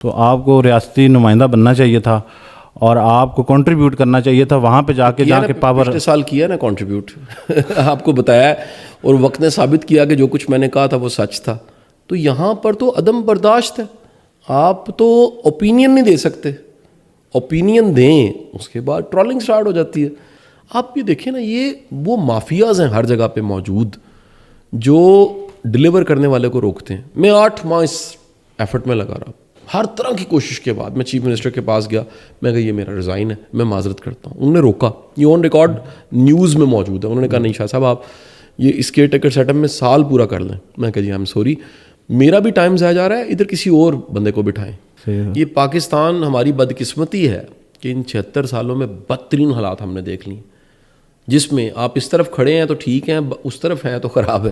تو آپ کو ریاستی نمائندہ بننا چاہیے تھا اور آپ کو کنٹریبیوٹ کرنا چاہیے تھا وہاں پہ جا کے جہاں کے پاور. پچھلے سال کیا نا کنٹریبیوٹ آپ کو بتایا اور وقت نے ثابت کیا کہ جو کچھ میں نے کہا تھا وہ سچ تھا. تو یہاں پر تو عدم برداشت ہے. آپ تو اوپینین نہیں دے سکتے, اوپینین دیں اس کے بعد ٹرولنگ سٹارٹ ہو جاتی ہے. آپ یہ دیکھیں نا, یہ وہ مافیاز ہیں ہر جگہ پہ موجود جو ڈلیور کرنے والے کو روکتے ہیں. میں 8 ماہ اس ایفرٹ میں لگا رہا, ہر طرح کی کوشش کے بعد میں چیف منسٹر کے پاس گیا, میں کہا یہ میرا ریزائن ہے, میں معذرت کرتا ہوں. انہوں نے روکا, یہ آن ریکارڈ نیوز میں موجود ہے. انہوں نے کہا نہیں شاہ صاحب آپ یہ اس کیئر ٹیکر سیٹ اپ میں سال پورا کر لیں. میں کہا جی آئی ایم سوری, میرا بھی ٹائم ضائع جا رہا ہے, ادھر کسی اور بندے کو بٹھائیں. یہ پاکستان ہماری بدقسمتی ہے کہ ان 76 سالوں میں بدترین حالات ہم نے دیکھ لی, جس میں آپ اس طرف کھڑے ہیں تو ٹھیک ہیں, اس طرف ہیں تو خراب ہے,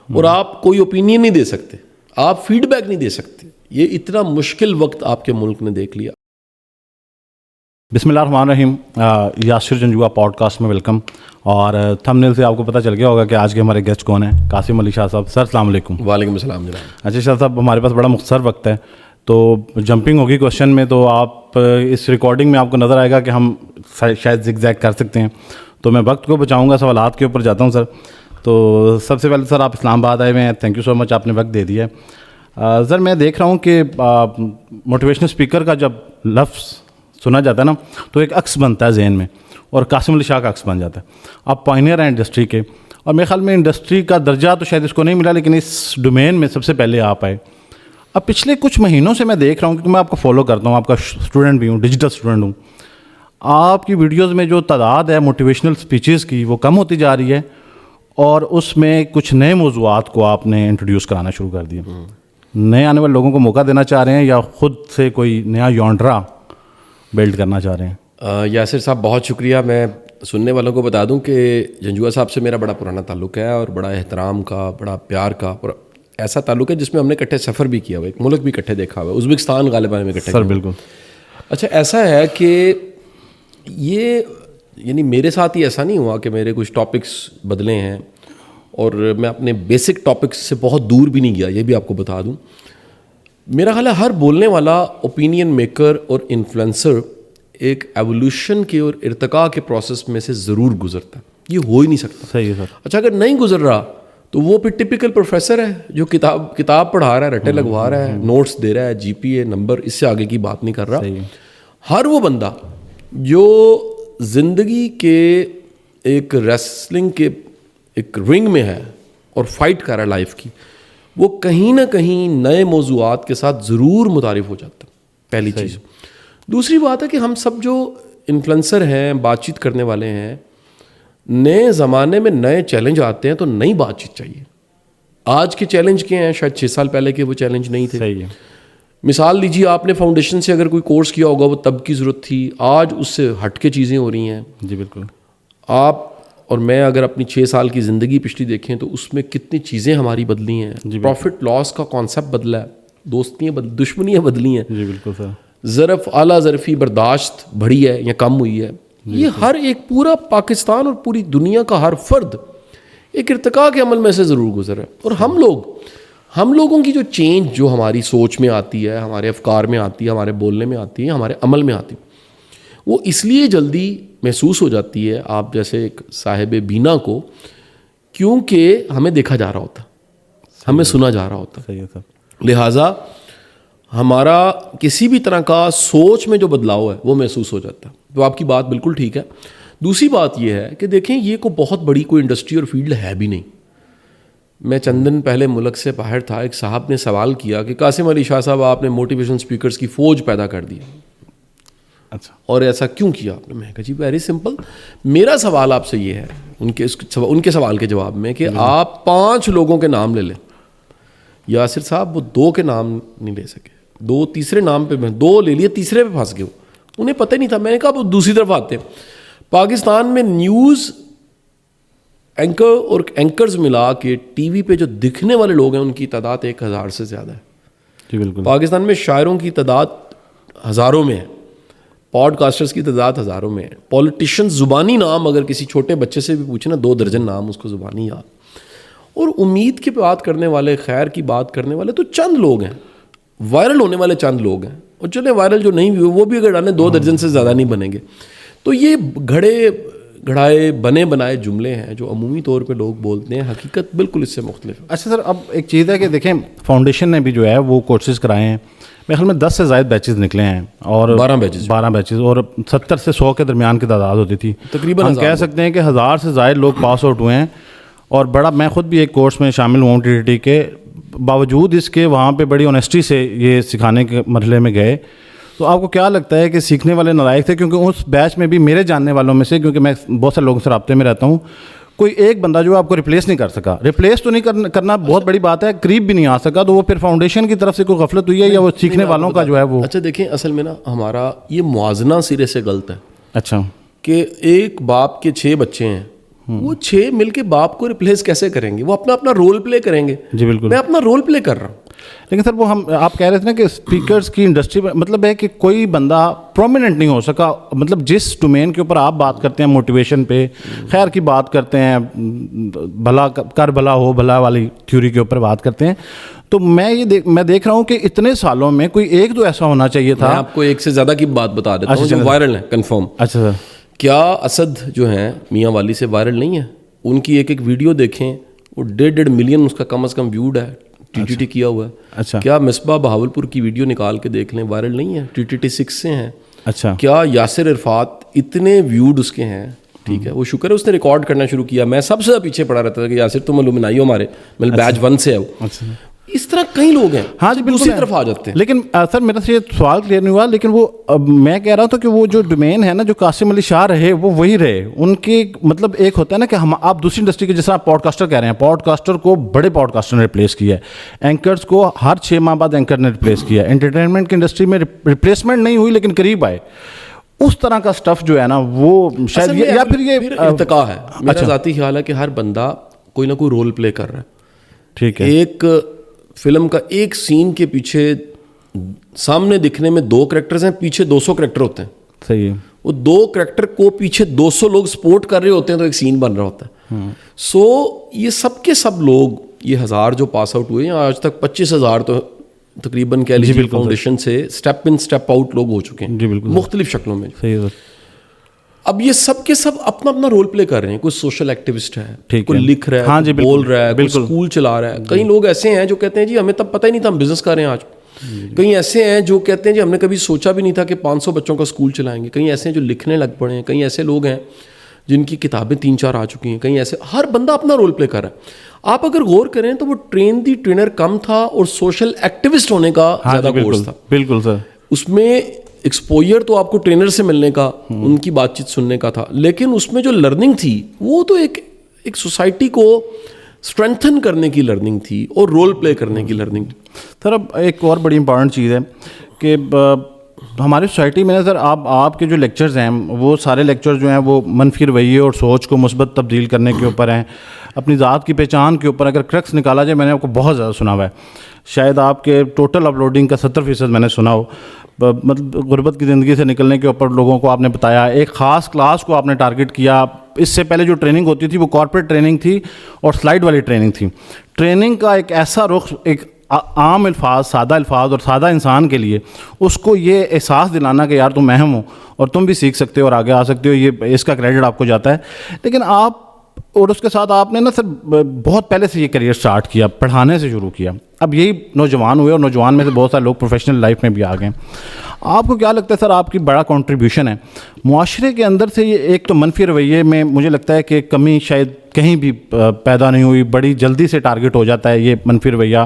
اور آپ کوئی اوپینین نہیں دے سکتے, آپ فیڈ بیک نہیں دے سکتے. یہ اتنا مشکل وقت آپ کے ملک نے دیکھ لیا. بسم اللہ الرحمن الرحیم. یاسر جنجوعہ پوڈ کاسٹ میں ویلکم. اور تھمبنیل سے آپ کو پتہ چل گیا ہوگا کہ آج کے ہمارے گیسٹ کون ہیں, قاسم علی شاہ صاحب. سر السلام علیکم. وعلیکم السلام جناب. اچھا شاہ صاحب, ہمارے پاس بڑا مختصر وقت ہے تو جمپنگ ہوگی کوشچن میں, تو آپ اس ریکارڈنگ میں آپ کو نظر آئے گا کہ ہم شاید زگ زیگ کر سکتے ہیں, تو میں وقت کو بچاؤں گا, سوالات کے اوپر جاتا ہوں سر. تو سب سے پہلے سر آپ اسلام آباد آئے ہوئے ہیں, تھینک یو سو مچ, آپ نے وقت دے دیا ہے. سر میں دیکھ رہا ہوں کہ موٹیویشنل اسپیکر کا جب لفظ سنا جاتا ہے نا تو ایک عکس بنتا ہے ذہن میں, اور قاسم علی شاہ کا عکس بن جاتا ہے. آپ پائنیئر ہیں انڈسٹری کے, اور میرے خیال میں انڈسٹری کا درجہ تو شاید اس کو نہیں ملا, لیکن اس ڈومین میں سب سے پہلے آپ آئے. اب پچھلے کچھ مہینوں سے میں دیکھ رہا ہوں, کیونکہ میں آپ کو فالو کرتا ہوں, آپ کا اسٹوڈنٹ بھی ہوں, ڈیجیٹل اسٹوڈنٹ ہوں. آپ کی ویڈیوز میں جو تعداد ہے موٹیویشنل اسپیچز کی وہ کم ہوتی جا رہی ہے, اور اس میں کچھ نئے موضوعات کو آپ نے انٹروڈیوس کرانا شروع کر دیا. نئے آنے والے لوگوں کو موقع دینا چاہ رہے ہیں یا خود سے کوئی نیا یونڈرا بلڈ کرنا چاہ رہے ہیں؟ یاسر صاحب بہت شکریہ. میں سننے والوں کو بتا دوں کہ جنجوعہ صاحب سے میرا بڑا پرانا تعلق ہے, اور بڑا احترام کا, بڑا پیار کا, اور ایسا تعلق ہے جس میں ہم نے اکٹھے سفر بھی کیا ہوا ہے, ایک ملک بھی اکٹھے دیکھا ہوا ہے, ازبکستان غالباً میں اکٹھے. سر بالکل. اچھا ایسا ہے کہ یہ یعنی میرے ساتھ ہی ایسا نہیں ہوا کہ میرے کچھ ٹاپکس بدلے ہیں, اور میں اپنے بیسک ٹاپکس سے بہت دور بھی نہیں گیا, یہ بھی آپ کو بتا دوں. میرا خیال ہے ہر بولنے والا اوپینین میکر اور انفلوئنسر ایک ایولیوشن کے اور ارتقاء کے پروسیس میں سے ضرور گزرتا ہے, یہ ہو ہی نہیں سکتا. صحیح ہے سر. اچھا اگر نہیں گزر رہا تو وہ پھر ٹپیکل پروفیسر ہے جو کتاب پڑھا رہا ہے, رٹے لگوا رہا ہے, نوٹس دے رہا ہے, جی پی اے نمبر, اس سے آگے کی بات نہیں کر رہا. ہر وہ بندہ جو زندگی کے ایک ریسلنگ کے ایک رنگ میں ہے اور فائٹ کر رہا ہے لائف کی, وہ کہیں نہ کہیں نئے موضوعات کے ساتھ ضرور متعارف ہو جاتا ہے, پہلی چیز. دوسری بات ہے کہ ہم سب جو انفلوئنسر ہیں, بات چیت کرنے والے ہیں, نئے زمانے میں نئے چیلنج آتے ہیں تو نئی بات چیت چاہیے. آج کے چیلنج کے ہیں, شاید 6 سال پہلے کے وہ چیلنج نہیں تھے. صحیح ہے. مثال لیجیے, آپ نے فاؤنڈیشن سے اگر کوئی کورس کیا ہوگا وہ تب کی ضرورت تھی, آج اس سے ہٹ کے چیزیں ہو رہی ہیں. جی بالکل. آپ اور میں اگر اپنی 6 سال کی زندگی پچھلی دیکھیں تو اس میں کتنی چیزیں ہماری بدلی ہیں. پروفٹ لاس کا کانسیپٹ بدلا ہے, دوستیاں دشمنیاں بدلی ہیں. جی بالکل سر. ظرف اعلیٰ ظرفی برداشت بڑھی ہے یا کم ہوئی ہے. یہ ہر ایک پورا پاکستان اور پوری دنیا کا ہر فرد ایک ارتقاء کے عمل میں سے ضرور گزرا ہے. اور ہم لوگوں کی جو چینج جو ہماری سوچ میں آتی ہے, ہمارے افکار میں آتی ہے, ہمارے بولنے میں آتی ہے, ہمارے عمل میں آتی ہے, وہ اس لیے جلدی محسوس ہو جاتی ہے آپ جیسے ایک صاحب بینا کو, کیونکہ ہمیں دیکھا جا رہا ہوتا, ہمیں سنا جا رہا ہوتا. صحیح ہے سر. لہٰذا ہمارا کسی بھی طرح کا سوچ میں جو بدلاؤ ہے وہ محسوس ہو جاتا ہے. تو آپ کی بات بالکل ٹھیک ہے. دوسری بات یہ ہے کہ دیکھیں یہ کوئی بہت بڑی کوئی انڈسٹری اور فیلڈ ہے بھی نہیں. میں چند دن پہلے ملک سے باہر تھا, ایک صاحب نے سوال کیا کہ قاسم علی شاہ صاحب آپ نے موٹیویشن اسپیکرز کی فوج پیدا کر دی, اچھا, اور ایسا کیوں کیا آپ نے؟ میں کہا جی ویری سمپل, میرا سوال آپ سے یہ ہے ان کے سوال کے جواب میں کہ آپ 5 لوگوں کے نام لے لیں. یاسر صاحب وہ 2 کے نام نہیں لے سکے, 2 تیسرے نام پہ 2 لے لیے, تیسرے پہ پھنس گئے. انہیں پتہ نہیں تھا. میں نے کہا وہ دوسری طرف آتے ہیں. پاکستان میں نیوز اینکر اور اینکرز ملا کے ٹی وی پہ جو دکھنے والے لوگ ہیں ان کی تعداد 1000 سے زیادہ ہے. جی بالکل. پاکستان میں شاعروں کی تعداد ہزاروں میں ہے, پوڈ کاسٹرز کی تعداد ہزاروں میں ہے. پولیٹیشنز زبانی نام اگر کسی چھوٹے بچے سے بھی پوچھیں نا 2 درجن نام اس کو زبانی یاد. اور امید کی بات کرنے والے, خیر کی بات کرنے والے تو چند لوگ ہیں. وائرل ہونے والے چند لوگ ہیں, اور چلے وائرل جو نہیں ہوئے وہ بھی اگر ڈالیں 2 درجن سے زیادہ نہیں بنیں گے. تو یہ گھڑائے بنے بنائے جملے ہیں جو عمومی طور پہ لوگ بولتے ہیں, حقیقت بالکل اس سے مختلف ہے. اچھا سر, اب ایک چیز ہے کہ دیکھیں فاؤنڈیشن نے بھی جو ہے وہ کورسز کرائے ہیں, میرے خیال میں 10 سے زائد بیچز نکلے ہیں, اور 12 بیچز, اور 70 سے 100 کے درمیان کی تعداد ہوتی تھی. تقریباً ہم کہہ سکتے ہیں کہ 1000 سے زائد لوگ پاس آؤٹ ہوئے ہیں. اور بڑا, میں خود بھی ایک کورس میں شامل ہوں TTT کے, باوجود اس کے وہاں پہ بڑی آنیسٹی سے یہ سکھانے کے مرحلے میں گئے. تو آپ کو کیا لگتا ہے کہ سیکھنے والے نالائق تھے؟ کیونکہ اس بیچ میں بھی میرے جاننے والوں میں سے, کیونکہ میں بہت سارے لوگوں سے رابطے میں رہتا ہوں, کوئی ایک بندہ جو آپ کو ریپلیس نہیں کر سکا. ریپلیس تو نہیں کرنا بہت بڑی بات ہے, قریب بھی نہیں آ سکا. تو وہ پھر فاؤنڈیشن کی طرف سے کوئی غفلت ہوئی ہے یا وہ سیکھنے والوں کا جو ہے وہ؟ اچھا دیکھیں, اصل میں نا ہمارا یہ موازنہ سرے سے غلط ہے. اچھا, کہ ایک باپ کے 6 بچے ہیں, وہ 6 مل کے باپ کو ریپلیس کیسے کریں گے؟ وہ اپنا رول پلے کریں گے. جی بالکل, میں اپنا رول پلے کر رہا ہوں. لیکن سر وہ آپ کہہ رہے تھے نا کہ اسپیکرز کی انڈسٹری میں مطلب ہے کہ کوئی بندہ پرومیننٹ نہیں ہو سکا. مطلب جس ڈومین کے اوپر آپ بات کرتے ہیں, موٹیویشن پہ خیر کی بات کرتے ہیں, بھلا کر بھلا ہو بھلا والی تھیوری کے اوپر بات کرتے ہیں, تو میں دیکھ رہا ہوں کہ اتنے سالوں میں کوئی ایک تو ایسا ہونا چاہیے تھا. میں آپ کو ایک سے زیادہ کی بات بتا دیتا ہوں جو وائرل ہے کنفرم. اچھا سر, کیا اسد جو ہیں میاں والی سے وائرل نہیں ہے؟ ان کی ایک ویڈیو دیکھیں, وہ 1.5 ملین اس کا کم از کم ویوڈ ہے, TTT کیا ہوا ہے. اچھا, کیا مصباح بہاولپور کی ویڈیو نکال کے دیکھ لیں, وائرل نہیں ہے, TTT 6 سے ہیں. اچھا, کیا یاسر عرفات اتنے ویوڈ اس کے ہیں, ٹھیک ہے, وہ شکر ہے اس نے ریکارڈ کرنا شروع کیا. میں سب سے پیچھے پڑا رہتا تھا کہ یاسر تم الومنائی ہو ہمارے, مطلب بیچ 1 سے ہے وہ. اس طرح کئی لوگ ہیں. ہاں جی بالکل, اسی طرف آ جاتے ہیں. لیکن سر میرا سے یہ سوال کلیئر نہیں ہوا, لیکن وہ میں کہہ رہا تھا کہ وہ جو ڈومین ہے نا, جو قاسم علی شاہ رہے وہ وہی رہے. ان کی مطلب ایک ہوتا ہے نا کہ آپ دوسری انڈسٹری کے, جیسا آپ پوڈ کاسٹر کہہ رہے ہیں, پوڈ کاسٹر کو بڑے پوڈ کاسٹر نے ریپلیس کیا ہے, اینکرز کو ہر 6 ماہ بعد اینکر نے ریپلیس کیا ہے. انٹرٹینمنٹ کی انڈسٹری میں ریپلیسمنٹ نہیں ہوئی لیکن قریب آئے. اس طرح کا سٹف جو ہے نا وہ شاید یا پھر یہ ارتقا ہے. میرا ذاتی خیال ہے کہ ہر بندہ کوئی نہ کوئی رول پلے کر رہا ہے. ٹھیک ہے, ایک فلم کا ایک سین کے پیچھے سامنے دکھنے میں 2 کریکٹرز ہیں, پیچھے 200 کریکٹر ہوتے ہیں. صحیح ہے, وہ 2 کریکٹر کو پیچھے 200 لوگ سپورٹ کر رہے ہوتے ہیں تو ایک سین بن رہا ہوتا ہے. سو یہ سب کے سب لوگ, یہ 1000 جو پاس آؤٹ ہوئے ہیں, آج تک 25,000 تو تقریباً کہہ لیجیے فاؤنڈیشن سے اسٹیپ ان اسٹیپ آؤٹ لوگ ہو چکے ہیں مختلف شکلوں میں. صحیح ہے. اب یہ سب کے سب اپنا اپنا رول پلے کر رہے ہیں. کوئی سوشل ایکٹیوسٹ ہے, کوئی لکھ رہا ہے, کوئی بول رہا ہے, کوئی اسکول چلا رہا ہے. کئی لوگ ایسے ہیں جو کہتے ہیں جی ہمیں تب پتہ ہی نہیں تھا ہم بزنس کر رہے ہیں آج. کئی ایسے ہیں جو کہتے ہیں جی ہم نے کبھی سوچا بھی نہیں تھا کہ 500 بچوں کا اسکول چلائیں گے. کئی ایسے ہیں جو لکھنے لگ پڑے ہیں. کئی ایسے لوگ ہیں جن کی کتابیں 3-4 آ چکی ہیں. کئی ایسے, ہر بندہ اپنا رول پلے کر رہا ہے. آپ اگر غور کریں تو وہ ٹرین دی ٹرینر کم تھا اور سوشل ایکٹیوسٹ ہونے کا زیادہ کورس تھا. بالکل سر, اس میں ایکسپوئر تو آپ کو ٹرینر سے ملنے کا, ان کی بات چیت سننے کا تھا, لیکن اس میں جو لرننگ تھی وہ تو ایک سوسائٹی کو اسٹرینتھن کرنے کی لرننگ تھی اور رول پلے کرنے کی لرننگ. سر اب ایک اور بڑی امپورٹنٹ چیز ہے کہ ہماری سوسائٹی میں نا سر, آپ کے جو لیکچرز ہیں وہ سارے لیکچر جو ہیں وہ منفی رویے اور سوچ کو مثبت تبدیل کرنے کے اوپر ہیں, اپنی ذات کی پہچان کے اوپر. اگر کرکس نکالا جائے, میں نے آپ کو بہت زیادہ سنا ہوا ہے, شاید آپ کے ٹوٹل اپلوڈنگ کا 70% میں نے سنا ہو. مطلب غربت کی زندگی سے نکلنے کے اوپر لوگوں کو آپ نے بتایا, ایک خاص کلاس کو آپ نے ٹارگٹ کیا. اس سے پہلے جو ٹریننگ ہوتی تھی وہ کارپوریٹ ٹریننگ تھی اور سلائڈ والی ٹریننگ تھی. ٹریننگ کا ایک ایسا رخ, ایک عام الفاظ, سادہ الفاظ اور سادہ انسان کے لیے اس کو یہ احساس دلانا کہ یار تم اہم ہو اور تم بھی سیکھ سکتے ہو اور آگے آ سکتے ہو, یہ اس کا کریڈٹ آپ کو جاتا ہے. لیکن آپ اور اس کے ساتھ آپ نے نا سر بہت پہلے سے یہ کریئر سٹارٹ کیا, پڑھانے سے شروع کیا. اب یہی نوجوان ہوئے اور نوجوان میں سے بہت سارے لوگ پروفیشنل لائف میں بھی آ گئے. آپ کو کیا لگتا ہے سر, آپ کی بڑا کنٹریبیوشن ہے معاشرے کے اندر سے, یہ ایک تو منفی رویے میں مجھے لگتا ہے کہ کمی شاید کہیں بھی پیدا نہیں ہوئی, بڑی جلدی سے ٹارگٹ ہو جاتا ہے یہ منفی رویہ.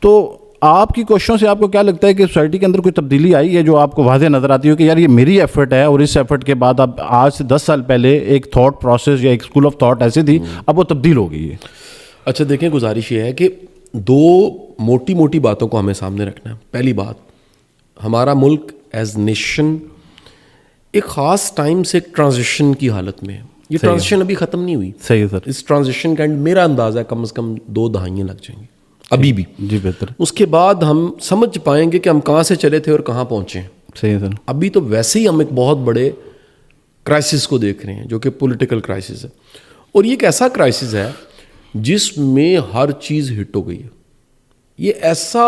تو آپ کی کوششوں سے آپ کو کیا لگتا ہے کہ سوسائٹی کے اندر کوئی تبدیلی آئی ہے جو آپ کو واضح نظر آتی ہو کہ یار یہ میری ایفرٹ ہے, اور اس ایفرٹ کے بعد اب آج سے 10 سال پہلے ایک تھاٹ پروسیس یا ایک اسکول آف تھاٹ ایسی تھی, اب وہ تبدیل ہو گئی ہے؟ اچھا دیکھیں, گزارش یہ ہے کہ 2 موٹی موٹی باتوں کو ہمیں سامنے رکھنا ہے. پہلی بات, ہمارا ملک ایز نیشن ایک خاص ٹائم سے ایک ٹرانزیشن کی حالت میں ہے. یہ ٹرانزیشن ابھی ختم نہیں ہوئی. صحیح ہے سر. اس ٹرانزیشن کا اینڈ میرا اندازہ ہے کم از کم 2 دہائیاں لگ جائیں گی ابھی بھی. جی بہتر. اس کے بعد ہم سمجھ پائیں گے کہ ہم کہاں سے چلے تھے اور کہاں پہنچے ہیں. صحیح ہے سر. ابھی تو ویسے ہی ہم ایک بہت بڑے کرائسس کو دیکھ رہے ہیں جو کہ پولیٹیکل کرائسس ہے, اور یہ ایک ایسا کرائسس ہے جس میں ہر چیز ہٹ ہو گئی ہے. یہ ایسا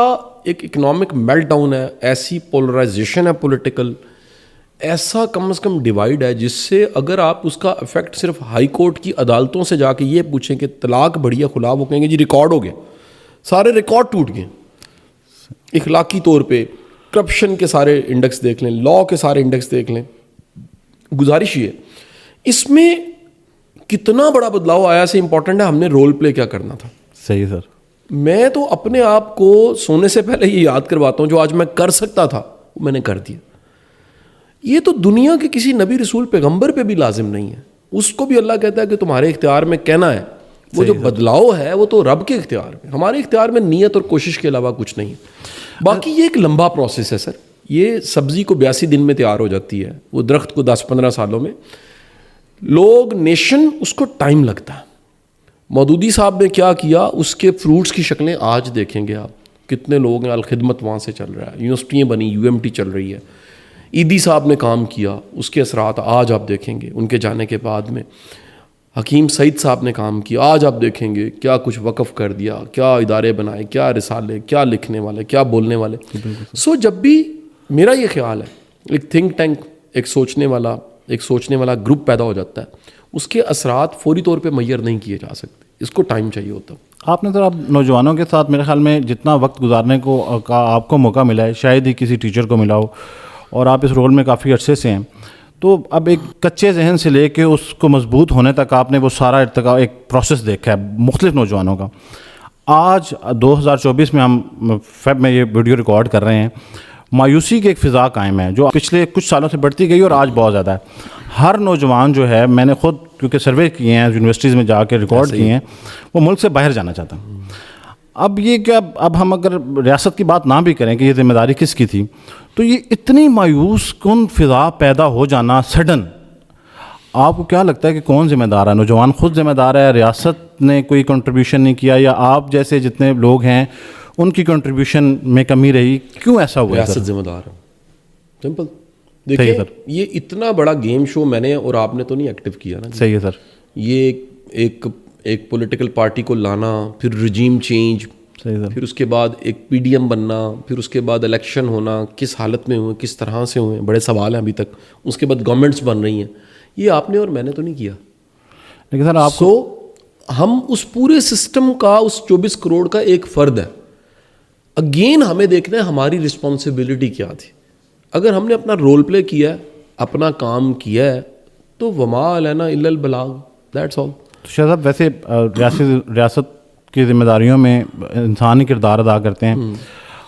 ایک اکنامک میلٹ ڈاؤن ہے, ایسی پولرائزیشن ہے پولیٹیکل, ایسا کم از کم ڈیوائڈ ہے جس سے اگر آپ اس کا افیکٹ صرف ہائی کورٹ کی عدالتوں سے جا کے یہ پوچھیں کہ طلاق بڑھی یا خلا, وہ کہیں گے جی ریکارڈ ہو گیا, سارے ریکارڈ ٹوٹ گئے اخلاقی طور پہ. کرپشن کے سارے انڈیکس دیکھ لیں, لا کے سارے انڈیکس دیکھ لیں. گزارش یہ ہے, اس میں کتنا بڑا بدلاؤ آیا سے امپورٹنٹ ہے ہم نے رول پلے کیا کرنا تھا. صحیح سر. میں تو اپنے آپ کو سونے سے پہلے یہ یاد کرواتا ہوں جو آج میں کر سکتا تھا وہ میں نے کر دیا. یہ تو دنیا کے کسی نبی رسول پیغمبر پہ بھی لازم نہیں ہے. اس کو بھی اللہ کہتا ہے کہ تمہارے اختیار میں کہنا ہے. وہ جو بدلاؤ ہے وہ تو رب کے اختیار میں, ہمارے اختیار میں نیت اور کوشش کے علاوہ کچھ نہیں ہے. باقی یہ ایک لمبا پروسیس ہے سر. یہ سبزی کو 82 دن میں تیار ہو جاتی ہے, وہ درخت کو 10-15 سالوں میں. لوگ نیشن اس کو ٹائم لگتا ہے. مودودی صاحب نے کیا کیا, اس کے فروٹس کی شکلیں آج دیکھیں گے آپ. کتنے لوگ ہیں, الخدمت وہاں سے چل رہا ہے, یونیورسٹیاں بنی, UMT چل رہی ہے. ایدی صاحب نے کام کیا, اس کے اثرات آج آپ دیکھیں گے ان کے جانے کے بعد میں. حکیم سعید صاحب نے کام کیا, آج آپ دیکھیں گے کیا کچھ وقف کر دیا, کیا ادارے بنائے, کیا رسالے, کیا لکھنے والے, کیا بولنے والے. سو جب بھی میرا یہ خیال ہے ایک تھنک ٹینک, ایک سوچنے والا گروپ پیدا ہو جاتا ہے, اس کے اثرات فوری طور پہ میسر نہیں کیے جا سکتے, اس کو ٹائم چاہیے ہوتا. آپ نے اب نوجوانوں کے ساتھ میرے خیال میں جتنا وقت گزارنے کو آپ کو موقع ملا ہے, شاید ہی کسی ٹیچر کو ملا ہو, اور آپ اس رول میں کافی عرصے سے ہیں. تو اب ایک کچے ذہن سے لے کے اس کو مضبوط ہونے تک آپ نے وہ سارا ایک پروسیس دیکھا ہے مختلف نوجوانوں کا. آج 2024 میں ہم فیب میں یہ ویڈیو ریکارڈ کر رہے ہیں, مایوسی کی ایک فضا قائم ہے جو پچھلے کچھ سالوں سے بڑھتی گئی اور آج بہت زیادہ ہے. ہر نوجوان جو ہے, میں نے خود کیونکہ سروے کیے ہیں, یونیورسٹیز میں جا کے ریکارڈ کیے ہیں, وہ ملک سے باہر جانا چاہتا ہے. اب یہ کہ اب ہم اگر ریاست کی بات نہ بھی کریں کہ یہ ذمہ داری کس کی تھی, تو یہ اتنی مایوس کن فضا پیدا ہو جانا سڈن, آپ کو کیا لگتا ہے کہ کون ذمہ دار ہے؟ نوجوان خود ذمہ دار ہے, ریاست نے کوئی کنٹریبیوشن نہیں کیا, یا آپ جیسے جتنے لوگ ہیں ان کی کنٹریبیوشن میں کمی رہی؟ کیوں ایسا ہوا؟ ریاست ذمہ دار ہے, سمپل. دیکھیے یہ اتنا بڑا گیم شو میں نے اور آپ نے تو نہیں ایکٹیو کیا نا. صحیح ہے سر. یہ ایک پولیٹیکل پارٹی کو لانا, پھر رجیم چینج, پھر اس کے بعد ایک PDM بننا, پھر اس کے بعد الیکشن ہونا, کس حالت میں ہوئے, کس طرح سے ہوئے, بڑے سوال ہیں ابھی تک. اس کے بعد گورنمنٹس بن رہی ہیں, یہ آپ نے اور میں نے تو نہیں کیا. لیکن سر آپ ہم اس پورے سسٹم کا, اس 24 کروڑ کا ایک فرد ہے. اگین ہمیں دیکھنا ہے ہماری رسپانسبلٹی کیا تھی. اگر ہم نے اپنا رول پلے کیا ہے, اپنا کام کیا ہے, تو وما علینا الا البلاغ, دیٹس آل. شاہ صاحب ویسے ریاست کی ذمہ داریوں میں انسانی کردار ادا کرتے ہیں.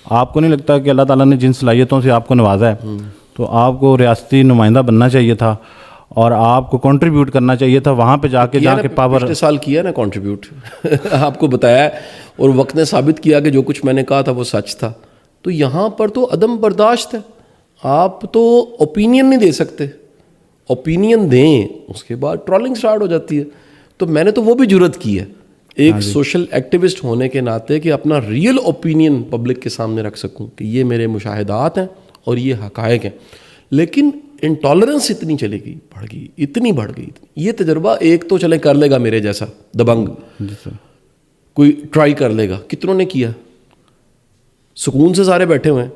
آپ کو نہیں لگتا کہ اللہ تعالیٰ نے جن صلاحیتوں سے آپ کو نوازا ہے, تو آپ کو ریاستی نمائندہ بننا چاہیے تھا اور آپ کو کنٹریبیوٹ کرنا چاہیے تھا وہاں پہ جا کے جہاں کے پاور. پچھلے سال کیا نا کنٹریبیوٹ, آپ کو بتایا ہے, اور وقت نے ثابت کیا کہ جو کچھ میں نے کہا تھا وہ سچ تھا. تو یہاں پر تو عدم برداشت ہے. آپ تو اوپینین نہیں دے سکتے, اوپینین دیں اس کے بعد ٹرولنگ سٹارٹ ہو جاتی ہے. تو میں نے تو وہ بھی جرت کی ہے ایک سوشل ایکٹیوسٹ ہونے کے ناطے کہ اپنا ریئل اوپینین پبلک کے سامنے رکھ سکوں کہ یہ میرے مشاہدات ہیں اور یہ حقائق ہیں. لیکن انٹالرنس اتنی چلے گئی, بڑھ گئی, اتنی بڑھ گئی. یہ تجربہ ایک تو چلے کر لے گا میرے جیسا دبنگ, کوئی ٹرائی کر لے گا. کتنوں نے کیا؟ سکون سے سارے بیٹھے ہوئے ہیں.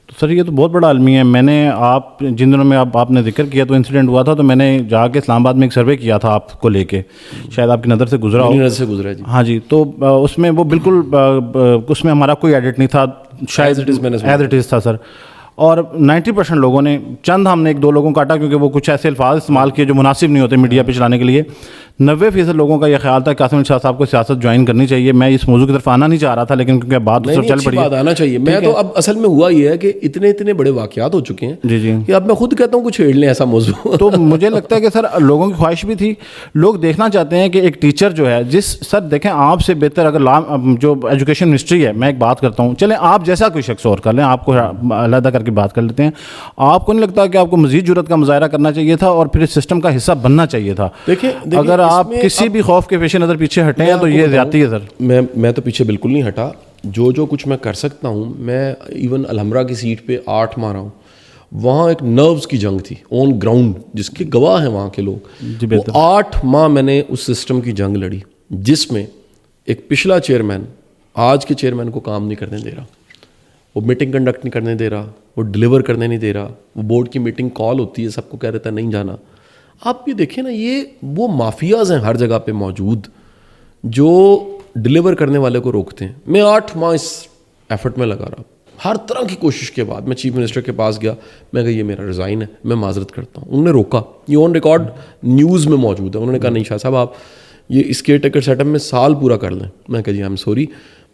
تو سر یہ تو بہت بڑا المیہ ہے. میں نے آپ جن دنوں میں آپ نے ذکر کیا تو انسیڈنٹ ہوا تھا, تو میں نے جا کے اسلام آباد میں ایک سروے کیا تھا آپ کو لے کے, شاید آپ کی نظر سے گزرا ہو. نظر سے گزرا جی. ہاں جی. تو اس میں وہ بالکل اس میں ہمارا کوئی ایڈٹ نہیں تھا, شاید ایز اٹ از تھا سر. اور 90% لوگوں نے, چند ہم نے 1-2 لوگوں کو کاٹا کیونکہ وہ کچھ ایسے الفاظ استعمال کیے جو مناسب نہیں ہوتے میڈیا پہ چلانے کے لیے. 90% لوگوں کا یہ خیال تھا کہ قاسم علی شاہ صاحب کو سیاست جوائن کرنی چاہیے. میں اس موضوع کی طرف آنا نہیں چاہ رہا تھا, لیکن کیونکہ بات تو چل پڑی, بات آنا چاہیے. میں تو اب اصل میں ہوا یہ ہے کہ اتنے بڑے واقعات ہو چکے ہیں جی کہ اب میں خود کہتا ہوں کچھ چھیڑ لیں ایسا موضوع. تو مجھے لگتا ہے کہ سر لوگوں کی خواہش بھی تھی, لوگ دیکھنا چاہتے ہیں کہ ایک ٹیچر جو ہے, جس سر دیکھیں آپ سے بہتر اگر جو ایجوکیشن منسٹری ہے, میں ایک بات کرتا ہوں, چلیں آپ جیسا کوئی شخص اور کر لیں, آپ کو علیحدہ کر کے بات کر لیتے ہیں. آپ کو نہیں لگتا کہ آپ کو مزید جرات کا مظاہرہ کرنا چاہیے تھا اور پھر اس سسٹم کا حصہ بننا چاہیے تھا؟ دیکھیں اگر آپ کسی بھی خوف کے پیش نظر پیچھے ہٹیں ہیں تو یہ زیادتی ہے سر. میں تو پیچھے بالکل نہیں ہٹا. جو کچھ میں کر سکتا ہوں, میں ایون الحمرہ کی سیٹ پہ 8 ماہ رہا ہوں. وہاں ایک نروز کی جنگ تھی آن گراؤنڈ, جس کے گواہ ہیں وہاں کے لوگ. 8 ماہ میں نے اس سسٹم کی جنگ لڑی, جس میں ایک پچھلا چیئرمین آج کے چیئرمین کو کام نہیں کرنے دے رہا. وہ میٹنگ کنڈکٹ نہیں کرنے دے رہا, وہ ڈلیور کرنے نہیں دے رہا, وہ بورڈ کی میٹنگ کال ہوتی ہے سب کو کہہ دیتا ہے نہیں جانا. آپ یہ دیکھیں نا, یہ وہ مافیاز ہیں ہر جگہ پہ موجود جو ڈلیور کرنے والے کو روکتے ہیں. میں 8 ماہ اس ایفرٹ میں لگا رہا, ہر طرح کی کوشش کے بعد میں چیف منسٹر کے پاس گیا, میں کہا یہ میرا ریزائن ہے, میں معذرت کرتا ہوں. انہوں نے روکا, یہ آن ریکارڈ نیوز میں موجود ہے. انہوں نے کہا نہیں شاہ صاحب آپ یہ اس کیئر ٹیکر سیٹ اپ میں سال پورا کر لیں. میں کہا جی آئی ایم سوری,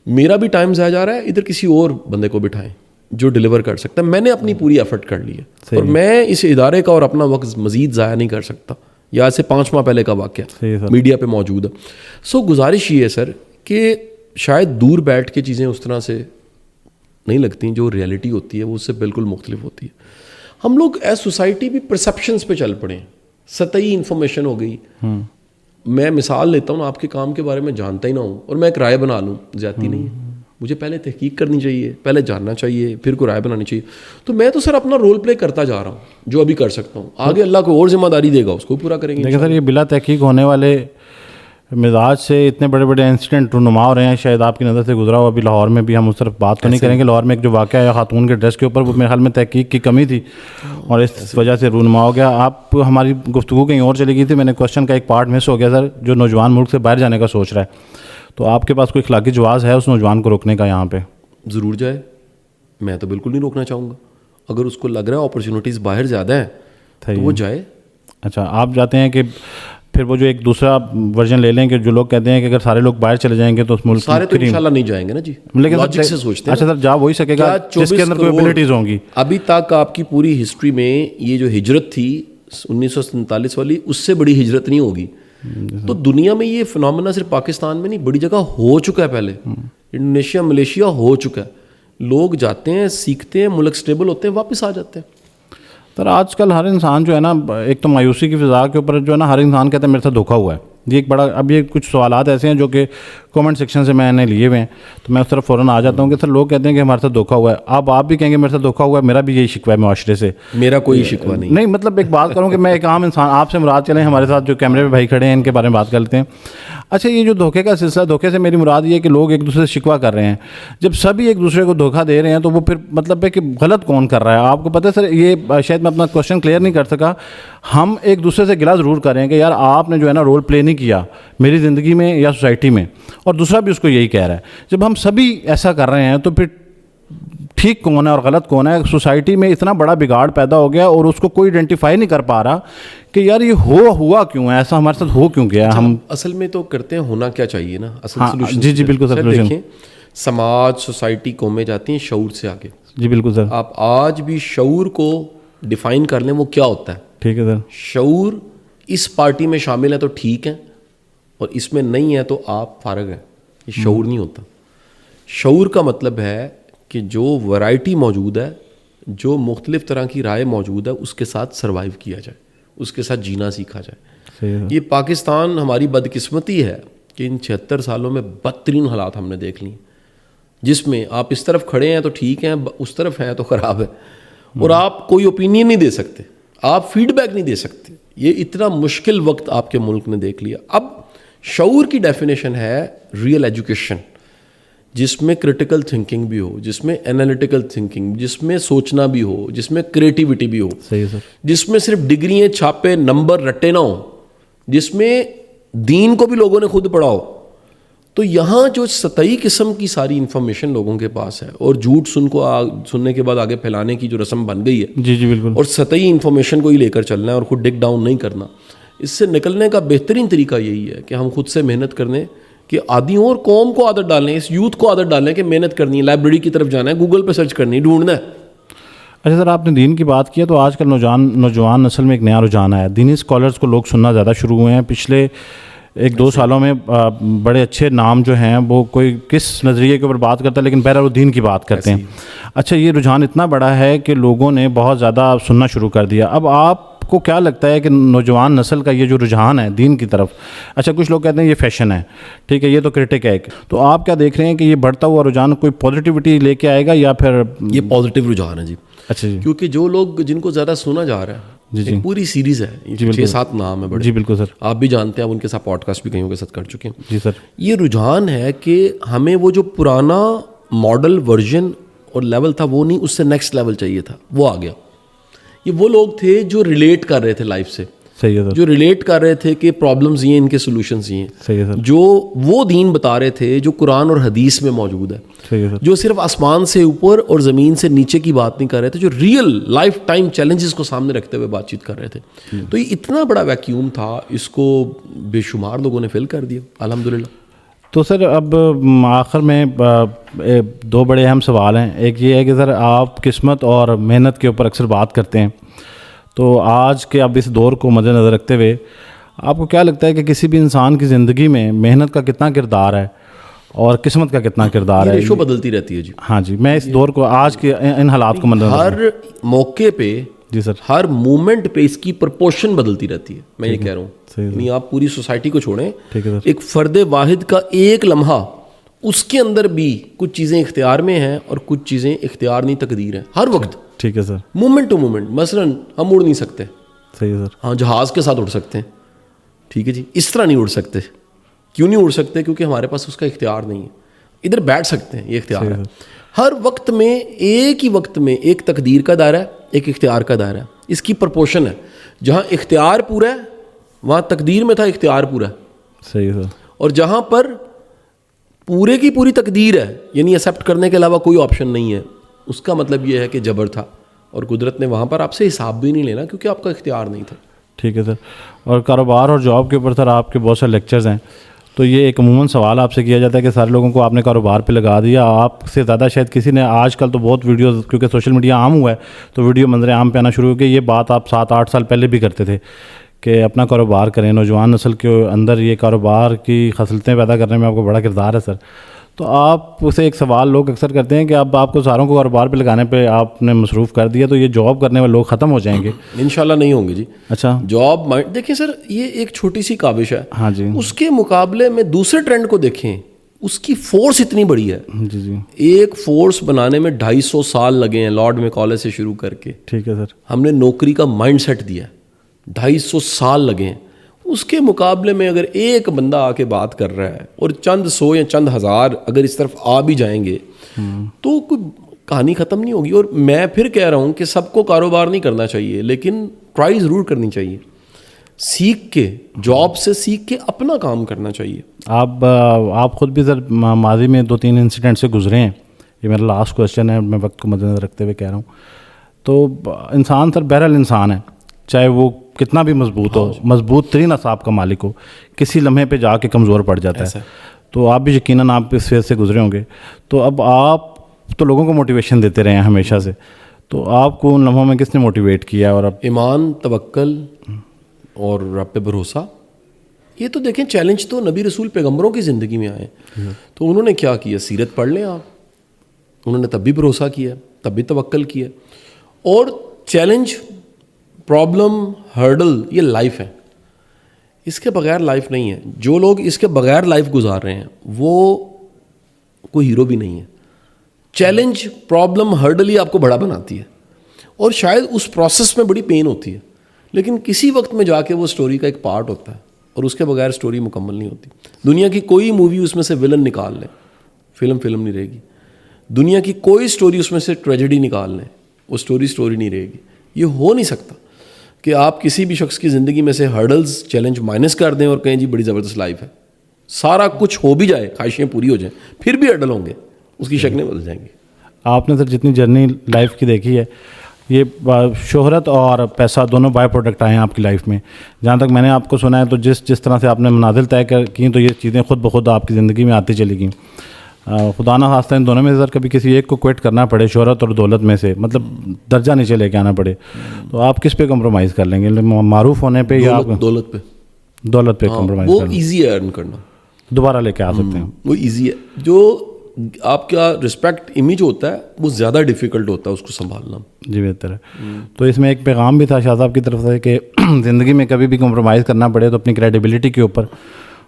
میرا بھی ٹائم ضائع جا رہا ہے, ادھر کسی اور بندے کو بٹھائیں جو ڈلیور کر سکتا ہے. میں نے اپنی پوری ایفرٹ کر لی ہے اور میں اس ادارے کا اور اپنا وقت مزید ضائع نہیں کر سکتا. یا سے 5 ماہ پہلے کا واقعہ میڈیا پہ موجود ہے. سو گزارش یہ ہے سر کہ شاید دور بیٹھ کے چیزیں اس طرح سے نہیں لگتی, جو ریئلٹی ہوتی ہے وہ اس سے بالکل مختلف ہوتی ہے. ہم لوگ ایز سوسائٹی بھی پرسیپشنز پہ چل پڑے ہیں, سطحی انفارمیشن ہو گئی. میں مثال لیتا ہوں, آپ کے کام کے بارے میں جانتا ہی نہ ہوں اور میں ایک رائے بنا لوں, زیادتی نہیں ہے. مجھے پہلے تحقیق کرنی چاہیے, پہلے جاننا چاہیے, پھر کوئی رائے بنانی چاہیے. تو میں تو سر اپنا رول پلے کرتا جا رہا ہوں جو ابھی کر سکتا ہوں. آگے اللہ کو اور ذمہ داری دے گا, اس کو پورا کریں گے. لیکن سر یہ بلا تحقیق ہونے والے مزاج سے اتنے بڑے بڑے انسیڈنٹ رونما ہو رہے ہیں, شاید آپ کی نظر سے گزرا ہوا. ابھی لاہور میں بھی ہم اس طرف بات تو نہیں کریں گے, لاہور میں ایک جو واقعہ ہے خاتون کے ڈریس کے اوپر, وہ میرے خیال میں تحقیق کی کمی تھی اور اس وجہ سے رونما ہو گیا. آپ ہماری گفتگو کہیں اور چلی گئی تھی, میں نے کوشچن کا ایک پارٹ مس ہو گیا سر. جو نوجوان ملک سے باہر جانے کا سوچ رہا ہے, تو آپ کے پاس کوئی اخلاقی جواز ہے اس نوجوان کو روکنے کا یہاں پہ؟ ضرور جائے, میں تو بالکل نہیں روکنا چاہوں گا. اگر اس کو لگ رہا ہے اپرچونیٹیز باہر زیادہ ہیں تو وہ جائے. اچھا, آپ چاہتے ہیں کہ پھر وہ جو ایک دوسرا ورژن لے لیں کہ جو لوگ کہتے ہیں کہ اگر سارے لوگ باہر چلے جائیں گے تو اس ملک سارے تو انشاءاللہ نہیں جائیں گے نا جی, لیکن لاجک سے سوچتے ہیں. اچھا سر, جا وہی سکے گا جس کے اندر کوئی ایبلٹیز ہوں گی. ابھی تک آپ کی پوری ہسٹری میں یہ جو ہجرت تھی 1947 والی, اس سے بڑی ہجرت نہیں ہوگی. تو دنیا میں یہ فنامنا صرف پاکستان میں نہیں, بڑی جگہ ہو چکا ہے. پہلے انڈونیشیا, ملیشیا ہو چکا ہے. لوگ جاتے ہیں, سیکھتے ہیں, ملک سٹیبل ہوتے ہیں, واپس آ جاتے ہیں. سر آج کل ہر انسان جو ہے نا, ایک تو مایوسی کی فضا کے اوپر جو ہے نا, ہر انسان کہتا ہے میرے ساتھ دھوکا ہوا ہے. یہ ایک بڑا, اب یہ کچھ سوالات ایسے ہیں جو کہ کامنٹ سیکشن سے میں نے لیے ہوئے ہیں, تو میں اس طرف فوراً آ جاتا ہوں کہ سر لوگ کہتے ہیں کہ ہمارے ساتھ دھوکا ہوا ہے. آپ بھی کہیں گے میرے ساتھ دھوکا ہوا ہے, میرا بھی یہی شکوہ ہے معاشرے سے. میرا کوئی شکوہ نہیں. نہیں مطلب ایک بات کروں کہ میں ایک عام انسان, آپ سے مراد چلیں ہمارے ساتھ جو کیمرے پہ بھائی کھڑے ہیں ان کے بارے میں بات کرتے ہیں. اچھا, یہ جو دھوکے کا سلسلہ, دھوکے سے میری مراد یہ ہے کہ لوگ ایک دوسرے سے شکوہ کر رہے ہیں. جب سبھی ایک دوسرے کو دھوکا دے رہے ہیں تو وہ پھر مطلب ہے کہ غلط کون کر رہا ہے؟ آپ کو پتہ ہے سر, یہ شاید میں اپنا کوشچن کلیئر نہیں کر سکا. ہم ایک دوسرے سے گلا ضرور کریں کہ یار آپ نے جو ہے نا رول پلے نہیں کیا میری زندگی میں یا سوسائٹی میں, اور دوسرا بھی اس کو یہی کہہ رہا ہے. جب ہم سبھی ایسا کر رہے ہیں تو پھر ٹھیک کون ہے اور غلط کون ہے؟ سوسائٹی میں اتنا بڑا بگاڑ پیدا ہو گیا اور اس کو کوئی آئیڈینٹیفائی نہیں کر پا رہا کہ یار یہ ہوا کیوں ہے, ایسا ہمارے ساتھ ہو کیوں گیا. ہم اصل میں تو کرتے ہیں ہونا کیا چاہیے نا, اصل سولوشن. جی بالکل سر, دیکھیں سماج, سوسائٹی, قومیں جاتی ہیں شعور سے آگے. جی بالکل سر. آپ آج بھی شعور کو ڈیفائن کر لیں وہ کیا ہوتا ہے. ٹھیک ہے سر. شعور اس پارٹی میں شامل ہے تو ٹھیک ہے, اور اس میں نہیں ہے تو آپ فارغ ہیں. یہ شعور نہیں ہوتا. شعور کا مطلب ہے کہ جو ورائٹی موجود ہے, جو مختلف طرح کی رائے موجود ہے, اس کے ساتھ سروائیو کیا جائے, اس کے ساتھ جینا سیکھا جائے. یہ پاکستان ہماری بدقسمتی ہے کہ ان 76 سالوں میں بدترین حالات ہم نے دیکھ لی, جس میں آپ اس طرف کھڑے ہیں تو ٹھیک ہیں, اس طرف ہیں تو خراب ہے, اور آپ کوئی اوپینین نہیں دے سکتے, آپ فیڈ بیک نہیں دے سکتے. یہ اتنا مشکل وقت آپ کے ملک نے دیکھ لیا. اب شعور کی ڈیفینیشن ہے ریئل ایجوکیشن, جس میں کرٹیکل تھنکنگ بھی ہو, جس میں انالیٹیکل تھنکنگ, جس میں سوچنا بھی ہو, جس میں کریٹیوٹی بھی ہو, جس میں صرف ڈگریاں چھاپے نمبر رٹے نہ ہو, جس میں دین کو بھی لوگوں نے خود پڑھا ہو. تو یہاں جو سطحی قسم کی ساری انفارمیشن لوگوں کے پاس ہے, اور جھوٹ سننے کے بعد آگے پھیلانے کی جو رسم بن گئی ہے, جی بالکل, اور سطحی انفارمیشن کو ہی لے کر چلنا ہے اور خود ڈگ ڈاؤن نہیں کرنا, اس سے نکلنے کا بہترین طریقہ یہی ہے کہ ہم خود سے محنت کرنے کہ آدھی اور قوم کو عادت ڈالیں, اس یوتھ کو عادت ڈالیں کہ محنت کرنی ہے, لائبریری کی طرف جانا ہے, گوگل پہ سرچ کرنی ہے, ڈھونڈنا ہے. اچھا سر, آپ نے دین کی بات کی ہے, تو آج کل نوجوان نسل میں ایک نیا رجحان آیا ہے. دینی اسکالرس کو لوگ سننا زیادہ شروع ہوئے ہیں. پچھلے 1-2 سالوں میں بڑے اچھے نام جو ہیں وہ کوئی کس نظریے کے اوپر بات کرتا ہے, لیکن بہرحال وہ دین کی بات کرتے ہیں. اچھا, یہ رجحان اتنا بڑا ہے کہ لوگوں نے بہت زیادہ سننا شروع کر دیا. اب آپ کو کیا لگتا ہے کہ نوجوان نسل کا یہ جو رجحان ہے دین کی طرف, اچھا کچھ لوگ کہتے ہیں یہ فیشن ہے, ٹھیک ہے, یہ تو کرٹک ہے, تو آپ کیا دیکھ رہے ہیں کہ یہ بڑھتا ہوا رجحان کوئی پازیٹیوٹی لے کے آئے گا یا پھر یہ پازیٹیو رجحان ہے؟ جی اچھا جی, کیونکہ جو لوگ جن کو زیادہ سنا جا رہا ہے, ایک پوری سیریز ہے, 6-7 نام ہے بڑے. جی بالکل سر, آپ بھی جانتے ہیں, آپ ان کے ساتھ پوڈ کاسٹ بھی کئیوں کے ساتھ کر چکے ہیں. جی سر. یہ رجحان ہے کہ ہمیں وہ جو پرانا ماڈل ورژن اور لیول تھا وہ نہیں, اس سے نیکسٹ لیول چاہیے تھا, وہ آ گیا. یہ وہ لوگ تھے جو ریلیٹ کر رہے تھے لائف سے, صحیح ہے سر, جو ریلیٹ کر رہے تھے کہ پرابلمز یہ ہیں, ان کے سولوشنز یہ ہیں, صحیح ہے سر, جو وہ دین بتا رہے تھے جو قرآن اور حدیث میں موجود ہے, صحیح ہے سر, جو صرف آسمان سے اوپر اور زمین سے نیچے کی بات نہیں کر رہے تھے, جو ریئل لائف ٹائم چیلنجز کو سامنے رکھتے ہوئے بات چیت کر رہے تھے. تو یہ اتنا بڑا ویکیوم تھا, اس کو بے شمار لوگوں نے فل کر دیا الحمدللہ. تو سر اب آخر میں دو بڑے اہم سوال ہیں. ایک یہ ہے کہ سر آپ قسمت اور محنت کے اوپر اکثر بات کرتے ہیں, تو آج کے اب اس دور کو مد نظر رکھتے ہوئے آپ کو کیا لگتا ہے کہ کسی بھی انسان کی زندگی میں محنت کا کتنا کردار ہے اور قسمت کا کتنا کردار ہے؟ ریشو بدلتی رہتی ہے جی. ہاں جی, میں اس دور کو آج کے ان حالات کو مد نظر, ہر موقع پہ جی سر, ہر مومنٹ پہ اس کی پرپورشن بدلتی رہتی ہے. میں یہ کہہ رہا ہوں, یعنی آپ پوری سوسائٹی کو چھوڑیں, ٹھیک ہے سر, ایک فرد واحد کا ایک لمحہ, اس کے اندر بھی کچھ چیزیں اختیار میں ہیں اور کچھ چیزیں اختیار نہیں, تقدیر ہے ہر وقت. ٹھیک ہے سر, مومنٹ ٹو مومنٹ. مثلا ہم اڑ نہیں سکتے, صحیح ہے سر, ہاں جہاز کے ساتھ اڑ سکتے ہیں, ٹھیک ہے جی, اس طرح نہیں اڑ سکتے. کیوں نہیں اڑ سکتے؟ کیونکہ ہمارے پاس اس کا اختیار نہیں ہے. ادھر بیٹھ سکتے ہیں, یہ اختیار ہے. ہر وقت میں ایک ہی وقت میں ایک تقدیر کا دائرہ ہے, ایک اختیار کا دائرہ ہے. اس کی پرپورشن ہے, جہاں اختیار پورا ہے وہاں تقدیر میں تھا اختیار پورا ہے. صحیح ہے, اور جہاں پر پورے کی پوری تقدیر ہے, یعنی ایکسیپٹ کرنے کے علاوہ کوئی آپشن نہیں ہے, اس کا مطلب یہ ہے کہ جبر تھا, اور قدرت نے وہاں پر آپ سے حساب بھی نہیں لینا کیونکہ آپ کا اختیار نہیں تھا. ٹھیک ہے سر. اور کاروبار اور جاب کے اوپر سر آپ کے بہت سارے لیکچرز ہیں, تو یہ ایک عموماً سوال آپ سے کیا جاتا ہے کہ سارے لوگوں کو آپ نے کاروبار پہ لگا دیا, آپ سے زیادہ شاید کسی نے, آج کل تو بہت ویڈیوز کیونکہ سوشل میڈیا عام ہوا ہے تو ویڈیو منظر عام پہ آنا شروع ہو گیا. یہ بات آپ 7-8 سال پہلے بھی کرتے تھے کہ اپنا کاروبار کریں, نوجوان نسل کے اندر یہ کاروبار کی خصلتیں پیدا کرنے میں آپ کو بڑا کردار ہے سر. تو آپ سے ایک سوال لوگ اکثر کرتے ہیں کہ اب آپ کو ساروں کو کاروبار پہ لگانے پہ آپ نے مصروف کر دیا تو یہ جاب کرنے والے لوگ ختم ہو جائیں گے؟ انشاءاللہ نہیں ہوں گے جی. اچھا, جاب مائنڈ دیکھیں سر, یہ ایک چھوٹی سی کاوش ہے. ہاں جی, اس کے مقابلے میں دوسرے ٹرینڈ کو دیکھیں, اس کی فورس اتنی بڑی ہے. جی جی, ایک فورس بنانے میں 250 سال لگے ہیں, لارڈ میں کالج سے شروع کر کے. ٹھیک ہے سر, ہم نے نوکری کا مائنڈ سیٹ دیا, 250 سال لگے ہیں. اس کے مقابلے میں اگر ایک بندہ آ کے بات کر رہا ہے اور چند سو یا چند ہزار اگر اس طرف آ بھی جائیں گے تو کوئی کہانی ختم نہیں ہوگی. اور میں پھر کہہ رہا ہوں کہ سب کو کاروبار نہیں کرنا چاہیے, لیکن ٹرائی ضرور کرنی چاہیے. سیکھ کے, جاب سے سیکھ کے اپنا کام کرنا چاہیے. آپ خود بھی سر ماضی میں 2-3 انسیڈنٹ سے گزرے ہیں, یہ میرا لاسٹ کویشچن ہے, میں وقت کو مد نظر رکھتے ہوئے کہہ رہا ہوں. تو انسان سر بہرحال انسان ہے, چاہے وہ کتنا بھی مضبوط ہو, مضبوط ترین اعصاب کا مالک ہو, کسی لمحے پہ جا کے کمزور پڑ جاتا ہے. تو آپ بھی یقیناً آپ اس فیز سے گزرے ہوں گے. تو اب آپ تو لوگوں کو موٹیویشن دیتے رہے ہیں ہمیشہ سے, تو آپ کو ان لمحوں میں کس نے موٹیویٹ کیا؟ اور اب ایمان, توکل اور رب پہ بھروسہ. یہ تو دیکھیں چیلنج تو نبی رسول پیغمبروں کی زندگی میں آئے, تو انہوں نے کیا کیا؟ سیرت پڑھ لیں آپ, انہوں نے تب بھی بھروسہ کیا, تب بھی توکل کیا. اور چیلنج, پرابلم, ہرڈل, یہ لائف ہے, اس کے بغیر لائف نہیں ہے. جو لوگ اس کے بغیر لائف گزار رہے ہیں وہ کوئی ہیرو بھی نہیں ہے. چیلنج, پرابلم, ہرڈل ہی آپ کو بڑا بناتی ہے, اور شاید اس پروسیس میں بڑی پین ہوتی ہے, لیکن کسی وقت میں جا کے وہ سٹوری کا ایک پارٹ ہوتا ہے, اور اس کے بغیر سٹوری مکمل نہیں ہوتی. دنیا کی کوئی مووی اس میں سے ولن نکال لیں, فلم نہیں رہے گی. دنیا کی کوئی سٹوری اس میں سے ٹریجڈی نکال لیں, وہ سٹوری نہیں رہے گی. یہ ہو نہیں سکتا کہ آپ کسی بھی شخص کی زندگی میں سے ہرڈلز, چیلنج مائنس کر دیں اور کہیں جی بڑی زبردست لائف ہے. سارا کچھ ہو بھی جائے, خواہشیں پوری ہو جائیں, پھر بھی ہرڈل ہوں گے, اس کی شکلیں بدل جائیں گی. آپ نے سر جتنی جرنی لائف کی دیکھی ہے, یہ شہرت اور پیسہ دونوں بائی پروڈکٹ آئے ہیں آپ کی لائف میں. جہاں تک میں نے آپ کو سنا ہے تو جس طرح سے آپ نے منازل طے کی تو یہ چیزیں خود بخود آپ کی زندگی میں آتی چلی گئیں. خدا نہ خواستہ ان دونوں میں سے سر کبھی کسی ایک کو کوئٹ کرنا پڑے, شہرت اور دولت میں سے, مطلب درجہ نیچے لے کے آنا پڑے, تو آپ کس پہ کمپرومائز کر لیں گے؟ معروف ہونے پہ یا دولت پہ کمپرومائز وہ ایزی ہے ارن کرنا, دوبارہ لے کے آ سکتے ہیں, وہ ایزی ہے. جو آپ کا رسپیکٹ امیج ہوتا ہے وہ زیادہ ڈیفیکلٹ ہوتا ہے اس کو سنبھالنا. جی بہتر ہے. تو اس میں ایک پیغام بھی تھا شاہ صاحب کی طرف سے کہ زندگی میں کبھی بھی کمپرومائز کرنا پڑے تو اپنی کریڈیبلٹی کے اوپر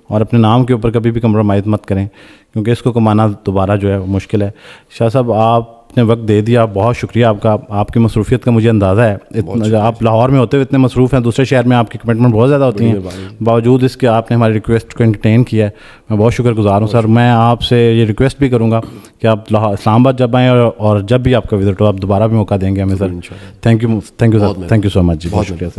اور اپنے نام کے اوپر کبھی بھی کمپرومائز مت کریں, کیونکہ اس کو کمانا دوبارہ جو ہے مشکل ہے. شاہ صاحب آپ نے وقت دے دیا, بہت شکریہ آپ کا. آپ کی مصروفیت کا مجھے اندازہ ہے, اتنا آپ لاہور میں ہوتے ہوئے اتنے مصروف ہیں, دوسرے شہر میں آپ کی کمٹمنٹ بہت زیادہ ہوتی ہیں, باوجود اس کے آپ نے ہماری ریکویسٹ کو انٹرٹین کیا ہے. میں بہت شکر گزار ہوں سر. میں آپ سے یہ ریکویسٹ بھی کروں گا کہ آپ اسلام آباد جب آئیں اور جب بھی آپ کا وزٹ ہو آپ دوبارہ بھی موقع دیں گے ہمیں sir. Thank you sir, thank you so much جی, بہت شکریہ سر.